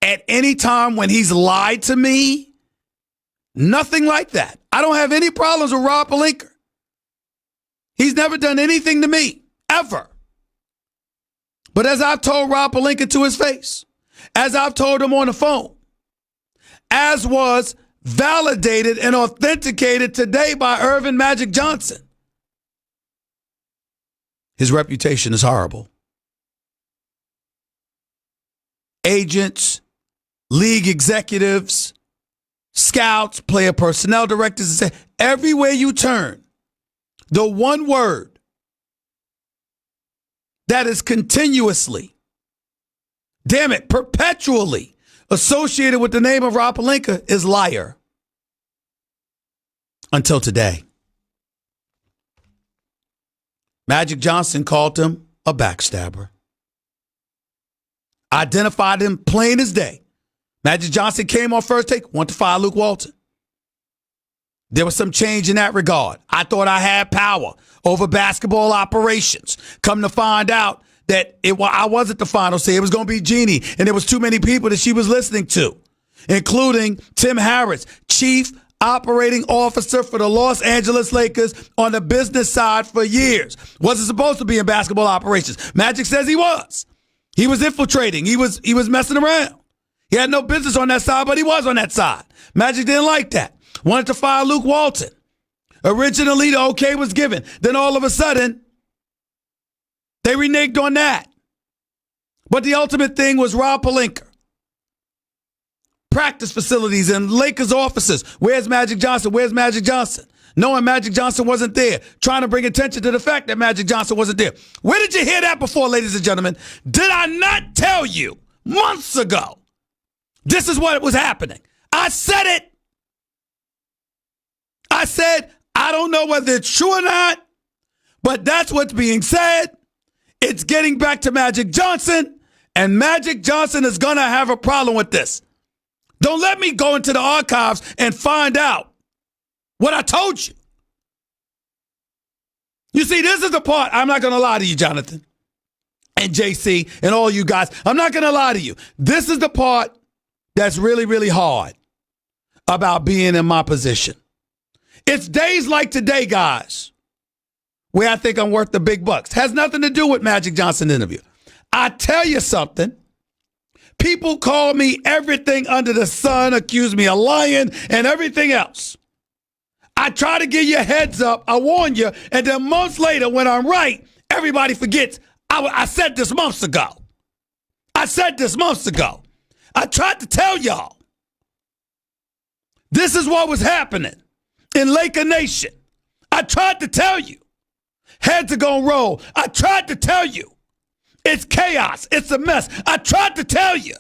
at any time when he's lied to me. Nothing like that. I don't have any problems with Rob Pelinka. He's never done anything to me, ever. But as I've told Rob Pelinka to his face, as I've told him on the phone, as was validated and authenticated today by Irvin Magic Johnson, his reputation is horrible. Agents, league executives, scouts, player personnel directors, everywhere you turn, the one word that is continuously, damn it, perpetually associated with the name of Rob Pelinka is liar. Until today. Magic Johnson called him a backstabber. Identified him plain as day. Magic Johnson came on First Take, wanted to fire Luke Walton. There was some change in that regard. I thought I had power over basketball operations. Come to find out that I wasn't the final say. It was going to be Jeannie, and there was too many people that she was listening to, including Tim Harris, chief operating officer for the Los Angeles Lakers on the business side for years. Wasn't supposed to be in basketball operations. Magic says he was. He was infiltrating. He was messing around. He had no business on that side, but he was on that side. Magic didn't like that. Wanted to fire Luke Walton. Originally, the okay was given. Then all of a sudden, they reneged on that. But the ultimate thing was Rob Pelinka. Practice facilities and Lakers offices. Where's Magic Johnson? Where's Magic Johnson? Knowing Magic Johnson wasn't there. Trying to bring attention to the fact that Magic Johnson wasn't there. Where did you hear that before, ladies and gentlemen? Did I not tell you months ago this is what was happening? I said it. I said, I don't know whether it's true or not, but that's what's being said. It's getting back to Magic Johnson, and Magic Johnson is going to have a problem with this. Don't let me go into the archives and find out what I told you. You see, this is the part, I'm not going to lie to you, Jonathan, and JC, and all you guys. I'm not going to lie to you. This is the part that's really, really hard about being in my position. It's days like today, guys, where I think I'm worth the big bucks. Has nothing to do with Magic Johnson interview. I tell you something. People call me everything under the sun, accuse me of lying and everything else. I try to give you a heads up. I warn you. And then months later, when I'm right, everybody forgets. I said this months ago. I said this months ago. I tried to tell y'all. This is what was happening in Laker Nation. I tried to tell you. Heads are going to roll. I tried to tell you. It's chaos. It's a mess. I tried to tell you.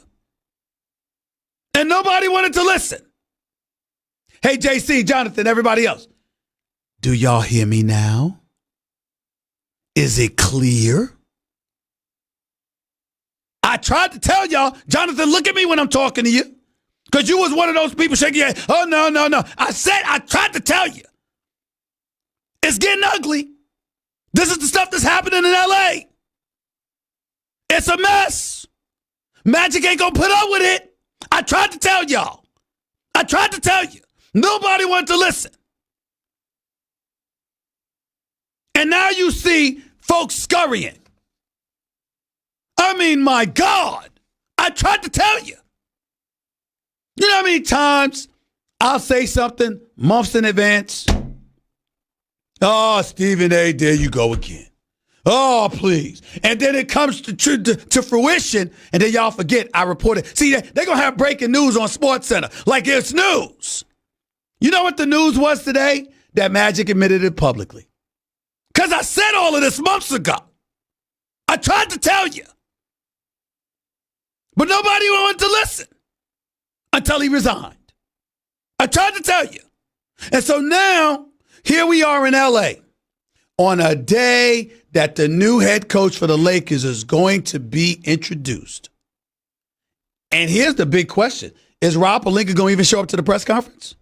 And nobody wanted to listen. Hey, JC, Jonathan, everybody else. Do y'all hear me now? Is it clear? I tried to tell y'all, Jonathan, look at me when I'm talking to you. Because you was one of those people shaking your head. Oh, no, no, no. I tried to tell you. It's getting ugly. This is the stuff that's happening in L.A. It's a mess. Magic ain't going to put up with it. I tried to tell y'all. I tried to tell you. Nobody wanted to listen. And now you see folks scurrying. I mean, my God. I tried to tell you. You know how many times I'll say something months in advance? Oh, Stephen A., there you go again. Oh, please. And then it comes to fruition, and then y'all forget I reported. See, they're going to have breaking news on SportsCenter like it's news. You know what the news was today? That Magic admitted it publicly. Because I said all of this months ago. I tried to tell you. But nobody wanted to listen until he resigned. I tried to tell you. And so now, here we are in L.A. on a day that the new head coach for the Lakers is going to be introduced. And here's the big question. Is Rob Pelinka going to even show up to the press conference?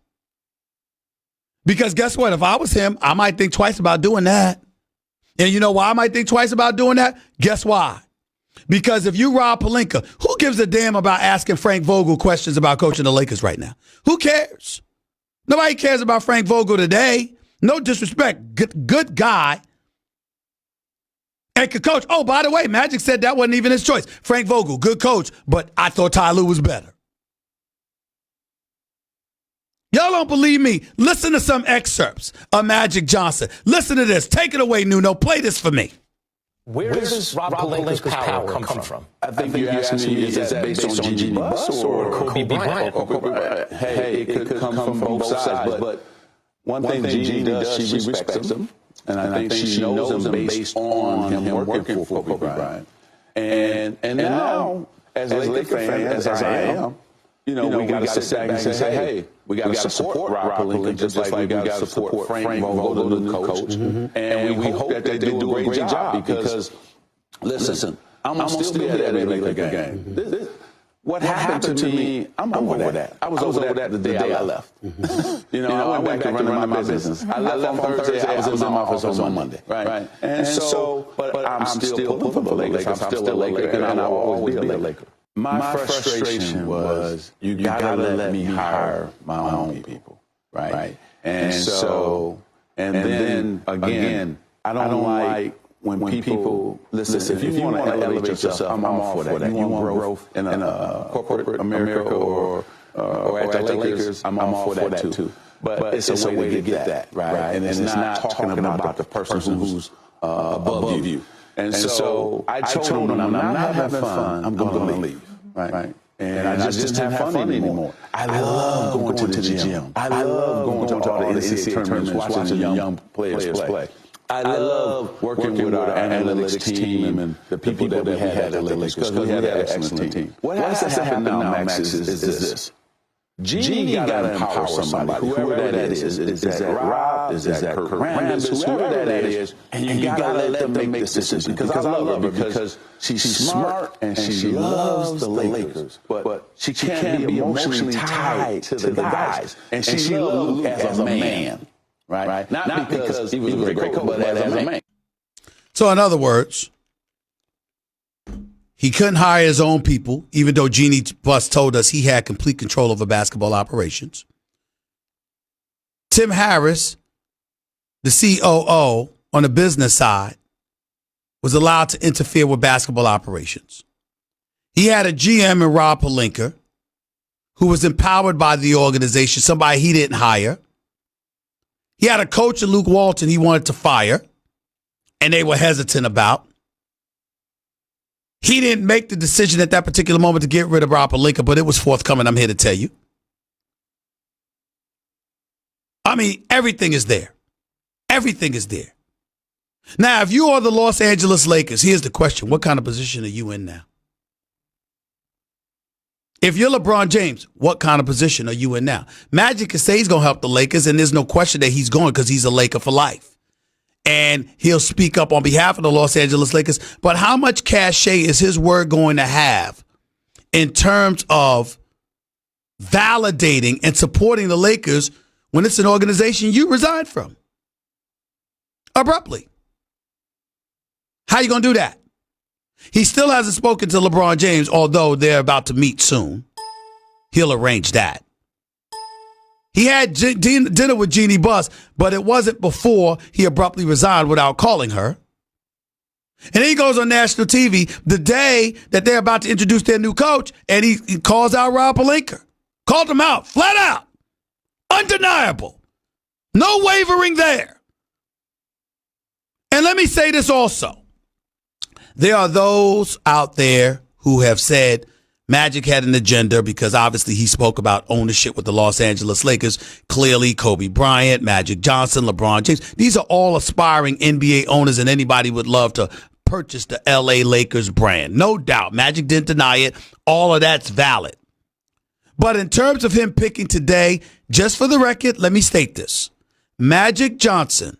Because guess what? If I was him, I might think twice about doing that. And you know why I might think twice about doing that? Guess why? Because if you Rob Pelinka, who gives a damn about asking Frank Vogel questions about coaching the Lakers right now? Who cares? Nobody cares about Frank Vogel today. No disrespect. Good guy. And could coach. Oh, by the way, Magic said that wasn't even his choice. Frank Vogel, good coach, but I thought Ty Lue was better. Y'all don't believe me? Listen to some excerpts of Magic Johnson. Listen to this. Take it away, Nuno. Play this for me. Where does Rob Pelinka's power come from? I think you're asking me, is that based on Jeannie Buss or Kobe Bryant? Hey, it could come from both sides. But one thing Jeannie does, she respects him. And I think she knows him based on him working for Kobe Bryant. And now, as a Laker fan, as I am, we got to sit back and say, hey, we got to support Rob Pelinka just like we got to support Frank Vogel, the new coach. And we hope that they do a great job because, listen, I'm going to still be at every Laker game. What happened to me, I'm over that. I was over that the day I left. I went back to running my business. I left on Thursday. I was in my office on Monday. Right. And so, but I'm still pulling for the Lakers. I'm still a Laker, and I will always be a Laker. My frustration was you gotta let me hire my own people, right? And so, and then again, I don't like when people listen. If you want to elevate yourself, I'm all for that. You want growth in a corporate America or at the Lakers, I'm all for that too. But it's a way to get that, right? And it's not talking about the person who's above you. And so I told them, I'm not having fun. I'm going to leave. Right. And I just didn't have fun anymore. I love going to the gym. I love going to all the NCAA tournaments, watching young players play. I love working with our analytics team and the people that we had at the Lakers because we had an excellent team. What has to happen now, Max, is this. Genie got to empower somebody, whoever that is that Rob, is that Kurt Rambis, whoever that is, and you got to let them make decisions because I love her because she's smart and she loves the Lakers, but she can't be emotionally tied to the guys, and she loves Luke as a man, right? Not because he was a great coach, but as a man. So in other words, he couldn't hire his own people, even though Jeannie Buss told us he had complete control over basketball operations. Tim Harris, the COO on the business side, was allowed to interfere with basketball operations. He had a GM in Rob Pelinka, who was empowered by the organization, somebody he didn't hire. He had a coach in Luke Walton he wanted to fire, and they were hesitant about. He didn't make the decision at that particular moment to get rid of Rob Pelinka, but it was forthcoming, I'm here to tell you. I mean, everything is there. Everything is there. Now, if you are the Los Angeles Lakers, here's the question. What kind of position are you in now? If you're LeBron James, what kind of position are you in now? Magic can say he's going to help the Lakers, and there's no question that he's going because he's a Laker for life. And he'll speak up on behalf of the Los Angeles Lakers. But how much cachet is his word going to have in terms of validating and supporting the Lakers when it's an organization you reside from? Abruptly. How are you going to do that? He still hasn't spoken to LeBron James, although they're about to meet soon. He'll arrange that. He had dinner with Jeannie Buss, but it wasn't before he abruptly resigned without calling her. And then he goes on national TV the day that they're about to introduce their new coach, and he calls out Rob Pelinka. Called him out, flat out. Undeniable. No wavering there. And let me say this also. There are those out there who have said Magic had an agenda because obviously he spoke about ownership with the Los Angeles Lakers. Clearly, Kobe Bryant, Magic Johnson, LeBron James. These are all aspiring NBA owners, and anybody would love to purchase the LA Lakers brand. No doubt. Magic didn't deny it. All of that's valid. But in terms of him picking today, just for the record, let me state this. Magic Johnson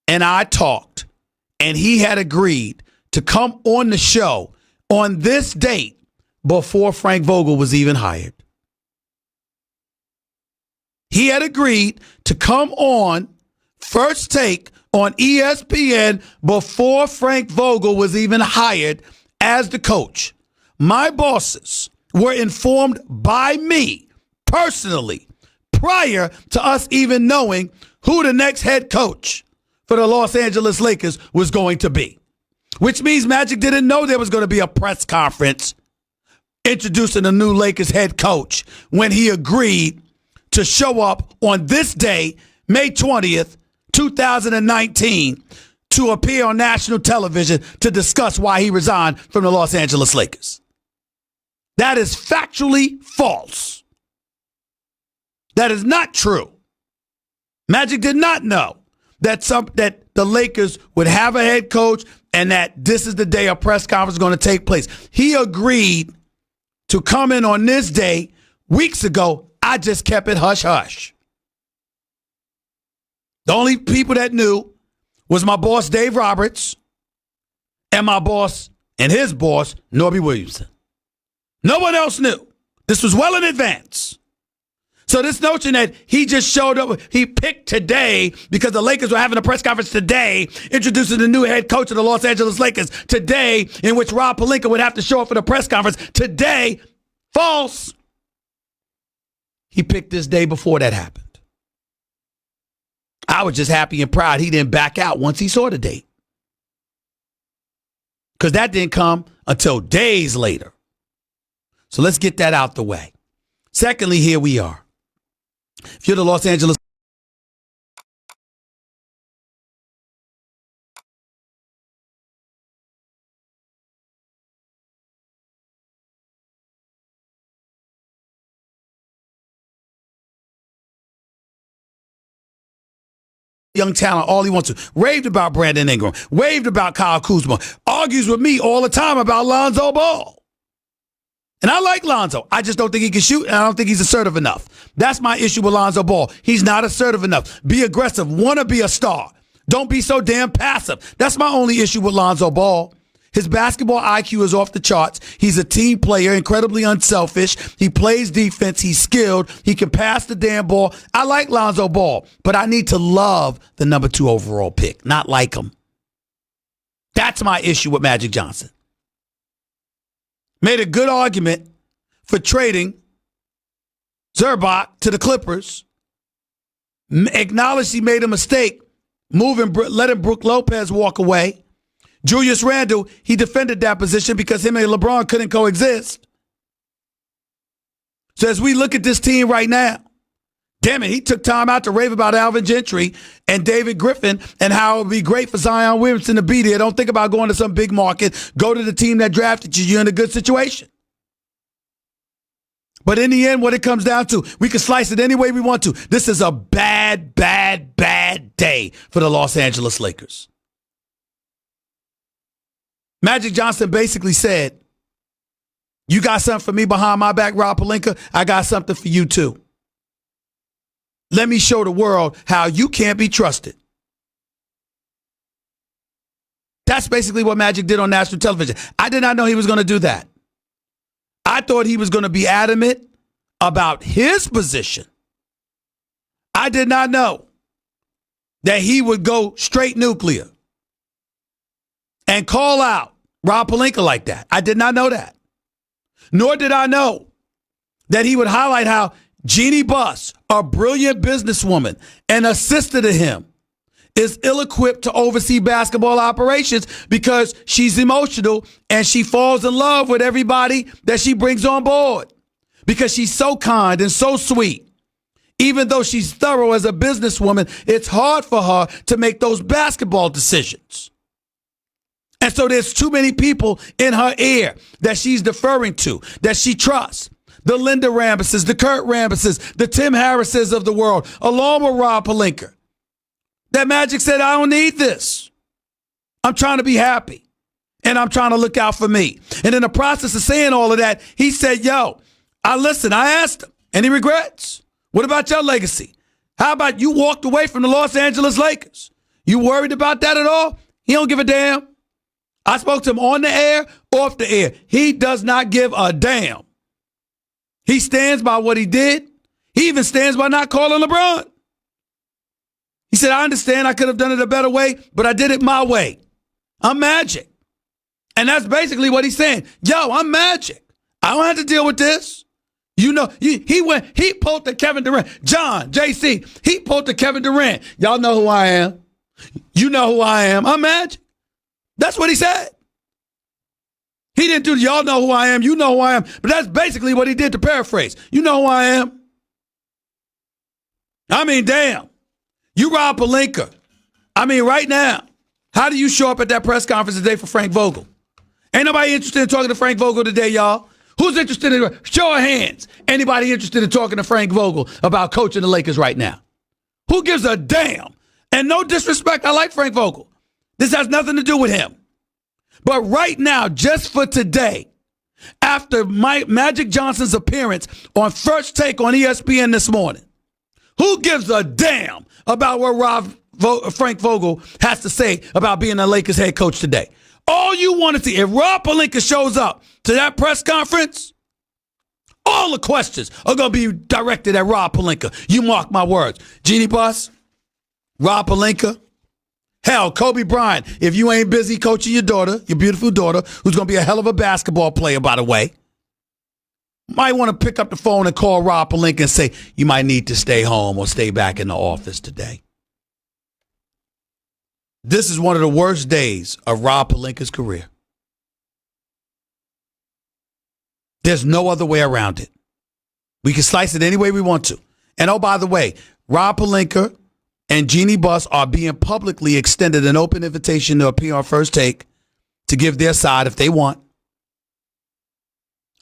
and I talked, and he had agreed to come on the show on this date before Frank Vogel was even hired. He had agreed to come on First Take on ESPN before Frank Vogel was even hired as the coach. My bosses were informed by me personally prior to us even knowing who the next head coach for the Los Angeles Lakers was going to be. Which means Magic didn't know there was going to be a press conference introducing a new Lakers head coach when he agreed to show up on this day, May 20th, 2019, to appear on national television to discuss why he resigned from the Los Angeles Lakers. That is factually false. That is not true. Magic did not know that the Lakers would have a head coach and that this is the day a press conference is going to take place. He agreed to come in on this day weeks ago. I just kept it hush-hush. The only people that knew was my boss, Dave Roberts, and my boss and his boss, Norby Williamson. No one else knew. This was well in advance. So this notion that he just showed up, he picked today because the Lakers were having a press conference today, introducing the new head coach of the Los Angeles Lakers today, in which Rob Pelinka would have to show up for the press conference today, false. He picked this day before that happened. I was just happy and proud he didn't back out once he saw the date. Because that didn't come until days later. So let's get that out the way. Secondly, here we are. If you're the Los Angeles young talent, all he wants to, raved about Brandon Ingram, raved about Kyle Kuzma, argues with me all the time about Lonzo Ball. And I like Lonzo. I just don't think he can shoot, and I don't think he's assertive enough. That's my issue with Lonzo Ball. He's not assertive enough. Be aggressive. Want to be a star. Don't be so damn passive. That's my only issue with Lonzo Ball. His basketball IQ is off the charts. He's a team player, incredibly unselfish. He plays defense. He's skilled. He can pass the damn ball. I like Lonzo Ball, but I need to love the number 2 overall pick, not like him. That's my issue with Magic Johnson. Made a good argument for trading Zubac to the Clippers. Acknowledged he made a mistake letting Brook Lopez walk away. Julius Randle, he defended that position because him and LeBron couldn't coexist. So as we look at this team right now, damn it, he took time out to rave about Alvin Gentry and David Griffin and how it would be great for Zion Williamson to be there. Don't think about going to some big market. Go to the team that drafted you. You're in a good situation. But in the end, what it comes down to, we can slice it any way we want to. This is a bad, bad, bad day for the Los Angeles Lakers. Magic Johnson basically said, you got something for me behind my back, Rob Pelinka? I got something for you too. Let me show the world how you can't be trusted. That's basically what Magic did on national television. I did not know he was going to do that. I thought he was going to be adamant about his position. I did not know that he would go straight nuclear and call out Rob Pelinka like that. I did not know that. Nor did I know that he would highlight how Jeannie Buss, a brilliant businesswoman and a sister to him, is ill-equipped to oversee basketball operations because she's emotional and she falls in love with everybody that she brings on board because she's so kind and so sweet. Even though she's thorough as a businesswoman, it's hard for her to make those basketball decisions. And so there's too many people in her ear that she's deferring to, that she trusts. The Linda Rambuses, the Kurt Rambuses, the Tim Harrises of the world, along with Rob Pelinka. That Magic said, I don't need this. I'm trying to be happy. And I'm trying to look out for me. And in the process of saying all of that, he said, I asked him. Any regrets? What about your legacy? How about you walked away from the Los Angeles Lakers? You worried about that at all? He don't give a damn. I spoke to him on the air, off the air. He does not give a damn. He stands by what he did. He even stands by not calling LeBron. He said, I understand I could have done it a better way, but I did it my way. I'm Magic. And that's basically what he's saying. Yo, I'm Magic. I don't have to deal with this. You know, he pulled to Kevin Durant. John, JC, he pulled to Kevin Durant. Y'all know who I am. You know who I am. I'm Magic. That's what he said. He didn't do, y'all know who I am. You know who I am. But that's basically what he did, to paraphrase. You know who I am. I mean, damn. You Rob Pelinka. I mean, right now, how do you show up at that press conference today for Frank Vogel? Ain't nobody interested in talking to Frank Vogel today, y'all. Who's interested in, show of hands, anybody interested in talking to Frank Vogel about coaching the Lakers right now? Who gives a damn? And no disrespect, I like Frank Vogel. This has nothing to do with him. But right now, just for today, after Magic Johnson's appearance on First Take on ESPN this morning, who gives a damn about what Frank Vogel has to say about being the Lakers head coach today? All you want to see, if Rob Pelinka shows up to that press conference, all the questions are going to be directed at Rob Pelinka. You mark my words. Jeannie Buss, Rob Pelinka, hell, Kobe Bryant, if you ain't busy coaching your daughter, your beautiful daughter, who's going to be a hell of a basketball player, by the way, might want to pick up the phone and call Rob Pelinka and say, you might need to stay home or stay back in the office today. This is one of the worst days of Rob Pelinka's career. There's no other way around it. We can slice it any way we want to. And oh, by the way, Rob Pelinka and Jeannie Buss are being publicly extended an open invitation to appear on First Take to give their side if they want.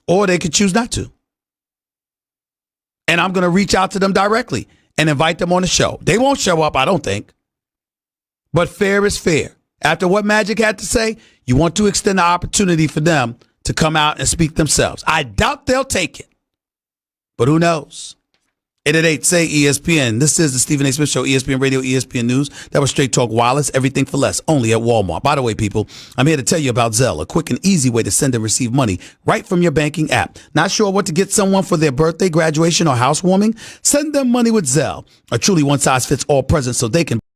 Or they could choose not to. And I'm going to reach out to them directly and invite them on the show. They won't show up, I don't think. But fair is fair. After what Magic had to say, you want to extend the opportunity for them to come out and speak themselves. I doubt they'll take it. But who knows? 888 say ESPN. This is the Stephen A. Smith Show, ESPN Radio, ESPN News. That was Straight Talk Wireless, everything for less, only at Walmart. By the way, people, I'm here to tell you about Zelle, a quick and easy way to send and receive money right from your banking app. Not sure what to get someone for their birthday, graduation, or housewarming? Send them money with Zelle, a truly one-size-fits-all present so they can